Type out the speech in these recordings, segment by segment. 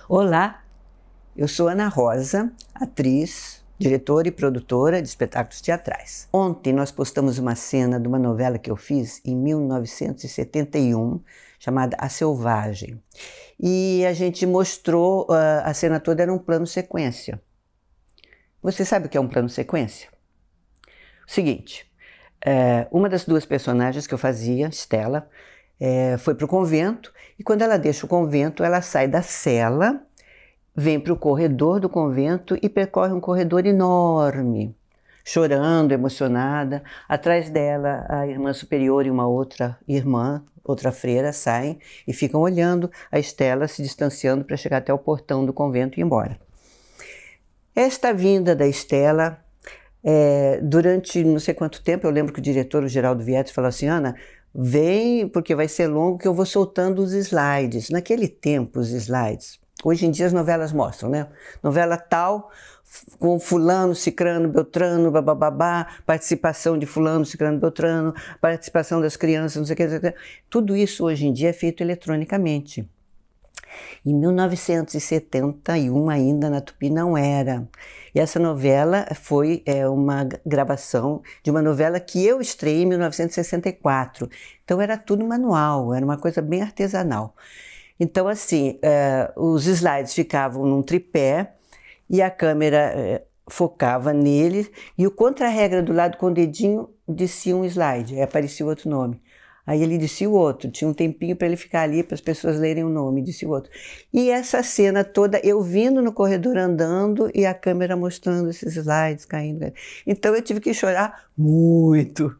Olá, eu sou Ana Rosa, atriz, diretora e produtora de espetáculos teatrais. Ontem nós postamos uma cena de uma novela que eu fiz em 1971, chamada A Selvagem. E a gente mostrou, a cena toda era um plano sequência. Você sabe o que é um plano sequência? O seguinte, uma das duas personagens que eu fazia, Stella, foi para o convento, e quando ela deixa o convento, ela sai da cela, vem para o corredor do convento e percorre um corredor enorme, chorando, emocionada. Atrás dela, a irmã superior e uma outra irmã, outra freira, saem e ficam olhando a Stella se distanciando para chegar até o portão do convento e ir embora. Esta vinda da Stella, durante não sei quanto tempo, eu lembro que o diretor, o Geraldo Vietti, falou assim: Ana, vem porque vai ser longo que eu vou soltando os slides. Naquele tempo, os slides, hoje em dia as novelas mostram, né? Novela tal, com fulano, cicrano, beltrano, bababá, participação de fulano, cicrano, beltrano, participação das crianças, não sei o que. Tudo isso hoje em dia é feito eletronicamente. Em 1971 ainda na Tupi não era. E essa novela foi uma gravação de uma novela que eu estreiei em 1964. Então era tudo manual, era uma coisa bem artesanal. Então assim, os slides ficavam num tripé e a câmera focava nele e o contra-regra do lado com o dedinho descia um slide, aí aparecia outro nome. Aí ele descia o outro, tinha um tempinho para ele ficar ali, para as pessoas lerem o nome, descia o outro. E essa cena toda, eu vindo no corredor andando e a câmera mostrando esses slides caindo. Então eu tive que chorar muito.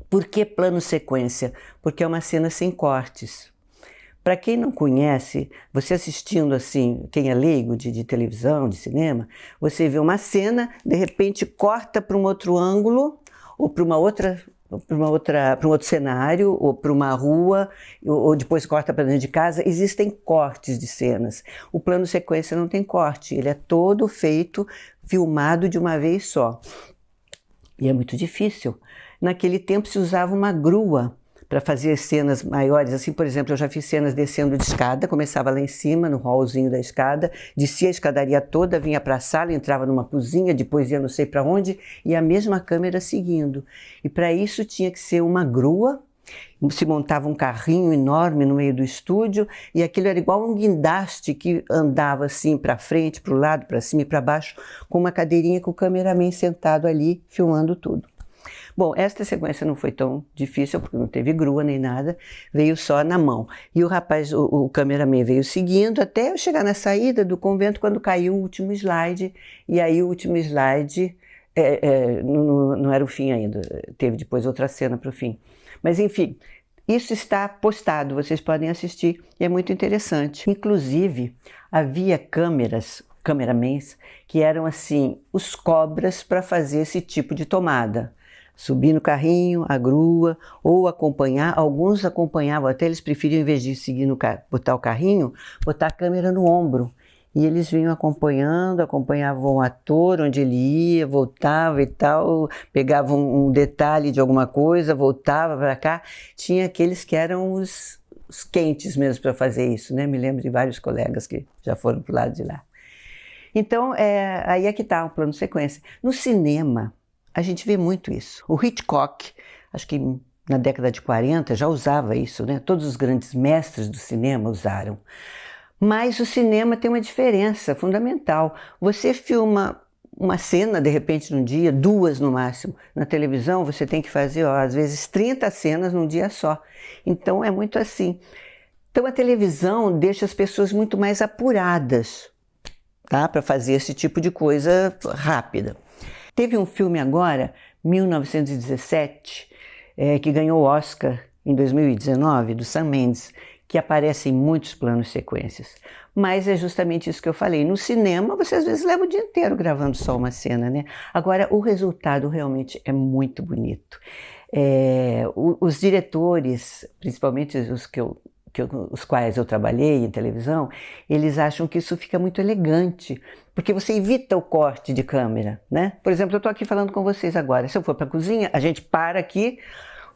Por que plano sequência? Porque é uma cena sem cortes. Para quem não conhece, você assistindo assim, quem é leigo de televisão, de cinema, você vê uma cena, de repente corta para um outro ângulo ou para um outro cenário, ou para uma rua, ou depois corta para dentro de casa. Existem cortes de cenas. O plano sequência não tem corte, ele é todo feito, filmado de uma vez só. E é muito difícil. Naquele tempo se usava uma grua para fazer cenas maiores, assim, por exemplo, eu já fiz cenas descendo de escada, começava lá em cima, no hallzinho da escada, descia a escadaria toda, vinha para a sala, entrava numa cozinha, depois ia não sei para onde, e a mesma câmera seguindo. E para isso tinha que ser uma grua, se montava um carrinho enorme no meio do estúdio, e aquilo era igual um guindaste que andava assim para frente, para o lado, para cima e para baixo, com uma cadeirinha com o cameraman sentado ali, filmando tudo. Bom, esta sequência não foi tão difícil, porque não teve grua nem nada, veio só na mão. E o rapaz, o cameraman veio seguindo até eu chegar na saída do convento, quando caiu o último slide, e aí o último slide não era o fim ainda, teve depois outra cena para o fim. Mas enfim, isso está postado, vocês podem assistir, e é muito interessante. Inclusive, havia cameramans, que eram assim, os cobras para fazer esse tipo de tomada. Subir no carrinho, a grua, ou acompanhar. Alguns acompanhavam, até eles preferiam, em vez de seguir botar o carrinho, botar a câmera no ombro. E eles vinham acompanhavam o ator, onde ele ia, voltava e tal, pegavam um detalhe de alguma coisa, voltava para cá. Tinha aqueles que eram os quentes mesmo para fazer isso, né? Me lembro de vários colegas que já foram para o lado de lá. Então, aí é que está o plano sequência. No cinema, a gente vê muito isso. O Hitchcock, acho que na década de 40 já usava isso, né? Todos os grandes mestres do cinema usaram. Mas o cinema tem uma diferença fundamental. Você filma uma cena, de repente, num dia, 2 no máximo. Na televisão, você tem que fazer, às vezes, 30 cenas num dia só. Então, é muito assim. Então, a televisão deixa as pessoas muito mais apuradas, tá? Para fazer esse tipo de coisa rápida. Teve um filme agora, 1917, que ganhou o Oscar em 2019, do Sam Mendes, que aparece em muitos planos sequências. Mas é justamente isso que eu falei. No cinema, você às vezes leva o dia inteiro gravando só uma cena, né? Agora, o resultado realmente é muito bonito. Os diretores, principalmente os quais eu trabalhei em televisão, eles acham que isso fica muito elegante, porque você evita o corte de câmera, né? Por exemplo, eu estou aqui falando com vocês agora. Se eu for para a cozinha, a gente para aqui,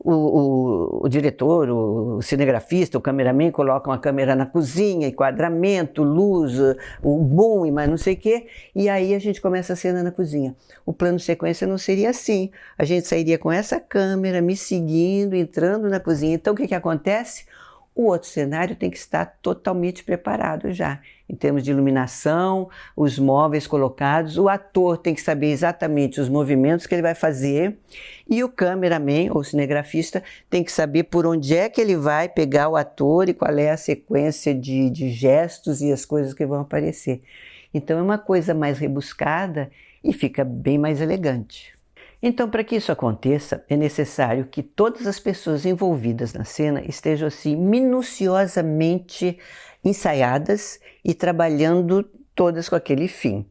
o diretor, o cinegrafista, o cameraman colocam a câmera na cozinha, enquadramento, luz, o boom e mais não sei o quê, e aí a gente começa a cena na cozinha. O plano de sequência não seria assim. A gente sairia com essa câmera me seguindo, entrando na cozinha. Então o que acontece? O outro cenário tem que estar totalmente preparado já, em termos de iluminação, os móveis colocados, o ator tem que saber exatamente os movimentos que ele vai fazer e o cameraman ou cinegrafista tem que saber por onde é que ele vai pegar o ator e qual é a sequência de gestos e as coisas que vão aparecer. Então é uma coisa mais rebuscada e fica bem mais elegante. Então, para que isso aconteça, é necessário que todas as pessoas envolvidas na cena estejam assim minuciosamente ensaiadas e trabalhando todas com aquele fim.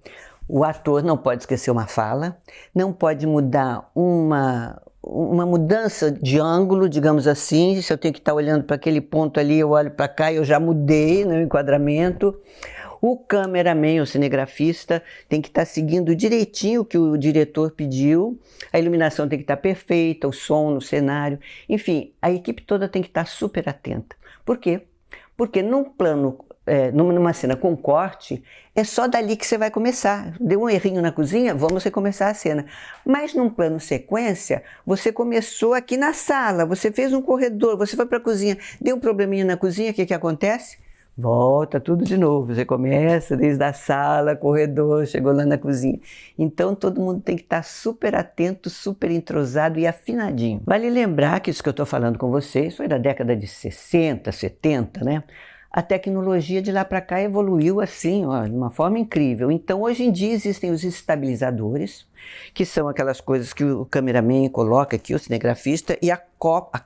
O ator não pode esquecer uma fala, não pode mudar uma mudança de ângulo, digamos assim. Se eu tenho que estar olhando para aquele ponto ali, eu olho para cá e eu já mudei no enquadramento. O cameraman, o cinegrafista, tem que estar seguindo direitinho o que o diretor pediu, a iluminação tem que estar perfeita, o som no cenário, enfim, a equipe toda tem que estar super atenta. Por quê? Porque num plano, numa cena com corte, é só dali que você vai começar. Deu um errinho na cozinha, vamos recomeçar a cena. Mas num plano sequência, você começou aqui na sala, você fez um corredor, você foi para a cozinha, deu um probleminha na cozinha, o que acontece? Volta tudo de novo, você começa desde a sala, corredor, chegou lá na cozinha. Então todo mundo tem que estar super atento, super entrosado e afinadinho. Vale lembrar que isso que eu estou falando com vocês foi da década de 60, 70, né? A tecnologia de lá para cá evoluiu assim, ó, de uma forma incrível. Então hoje em dia existem os estabilizadores, que são aquelas coisas que o cameraman coloca aqui, o cinegrafista, e acopla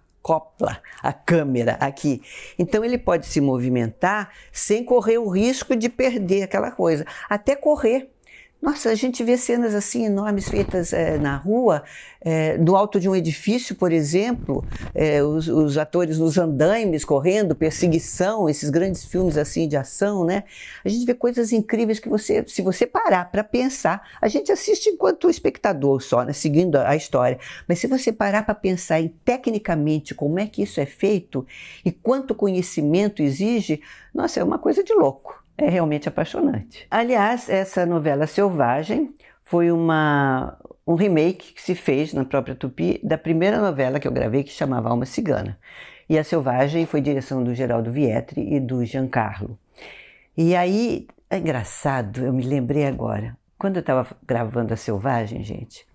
a câmera aqui. Então ele pode se movimentar sem correr o risco de perder aquela coisa. Até correr. Nossa, a gente vê cenas assim enormes feitas na rua, do alto de um edifício, por exemplo, os atores nos andaimes correndo, perseguição, esses grandes filmes assim de ação, né? A gente vê coisas incríveis que se você parar para pensar, a gente assiste enquanto espectador só, né, seguindo a história, mas se você parar para pensar em tecnicamente como é que isso é feito e quanto conhecimento exige, nossa, é uma coisa de louco. É realmente apaixonante. Aliás, essa novela Selvagem foi um remake que se fez na própria Tupi da primeira novela que eu gravei, que chamava Alma Cigana. E a Selvagem foi direção do Geraldo Vietri e do Giancarlo. E aí, é engraçado, eu me lembrei agora, quando eu estava gravando a Selvagem, gente,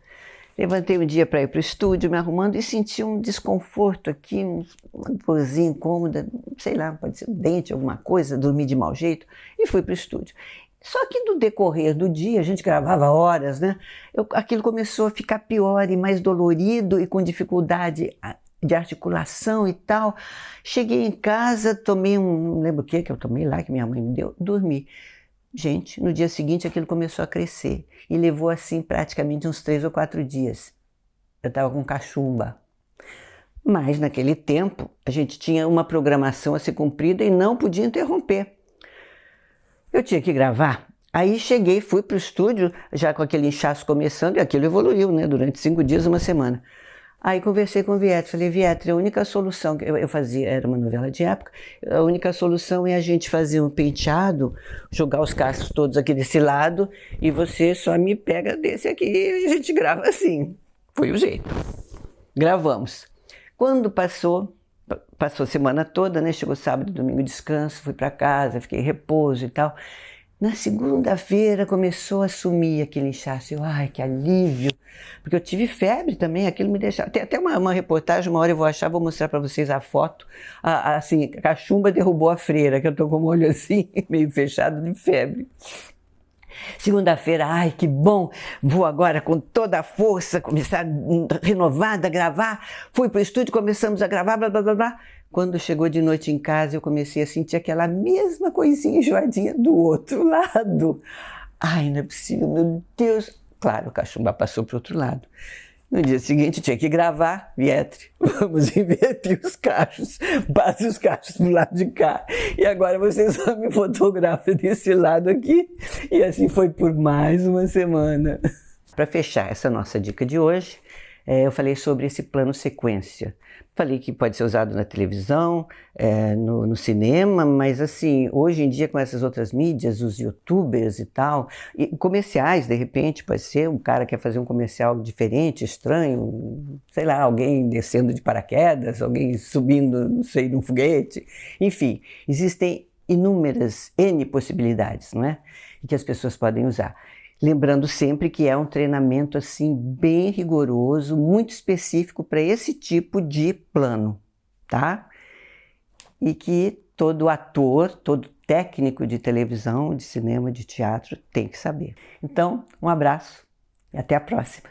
levantei um dia para ir para o estúdio, me arrumando, e senti um desconforto aqui, uma dorzinha incômoda, sei lá, pode ser um dente, alguma coisa, dormi de mau jeito, e fui para o estúdio. Só que no decorrer do dia, a gente gravava horas, né? Aquilo começou a ficar pior e mais dolorido e com dificuldade de articulação e tal. Cheguei em casa, tomei não lembro o que eu tomei lá, que minha mãe me deu, dormi. Gente, no dia seguinte aquilo começou a crescer e levou assim praticamente uns 3 ou 4 dias. Eu estava com cachumba. Mas naquele tempo a gente tinha uma programação a ser cumprida e não podia interromper. Eu tinha que gravar. Aí cheguei, fui para o estúdio, já com aquele inchaço começando, e aquilo evoluiu, né, durante 5 dias, uma semana. Aí conversei com o Vietri, falei, Vietri, a única solução que eu fazia, era uma novela de época, a única solução é a gente fazer um penteado, jogar os cachos todos aqui desse lado, e você só me pega desse aqui e a gente grava assim. Foi o jeito. Gravamos. Quando passou a semana toda, né? Chegou sábado, domingo, descanso, fui para casa, fiquei em repouso e tal. Na segunda-feira começou a sumir aquele inchaço. Ai, que alívio! Porque eu tive febre também, aquilo me deixava... Tem até uma reportagem, uma hora eu vou achar, vou mostrar para vocês a foto. Assim, a cachumba derrubou a freira, que eu tô com o olho assim, meio fechado de febre. Segunda-feira, ai, que bom, vou agora com toda a força, começar renovada a gravar. Fui para o estúdio, começamos a gravar, blá, blá, blá, blá. Quando chegou de noite em casa, eu comecei a sentir aquela mesma coisinha enjoadinha do outro lado. Ai, não é possível, meu Deus. Claro, o cachumba passou para o outro lado. No dia seguinte, tinha que gravar, Vietri, vamos inverter os cachos, passe os cachos do lado de cá. E agora você só me fotografa desse lado aqui. E assim foi por mais uma semana. Para fechar essa nossa dica de hoje, eu falei sobre esse plano sequência. Falei que pode ser usado na televisão, no cinema, mas assim, hoje em dia com essas outras mídias, os YouTubers e tal, e comerciais, de repente, pode ser um cara quer fazer um comercial diferente, estranho, sei lá, alguém descendo de paraquedas, alguém subindo, não sei, num foguete, enfim, existem inúmeras N possibilidades, não é? E que as pessoas podem usar. Lembrando sempre que é um treinamento assim bem rigoroso, muito específico para esse tipo de plano, tá? E que todo ator, todo técnico de televisão, de cinema, de teatro tem que saber. Então, um abraço e até a próxima.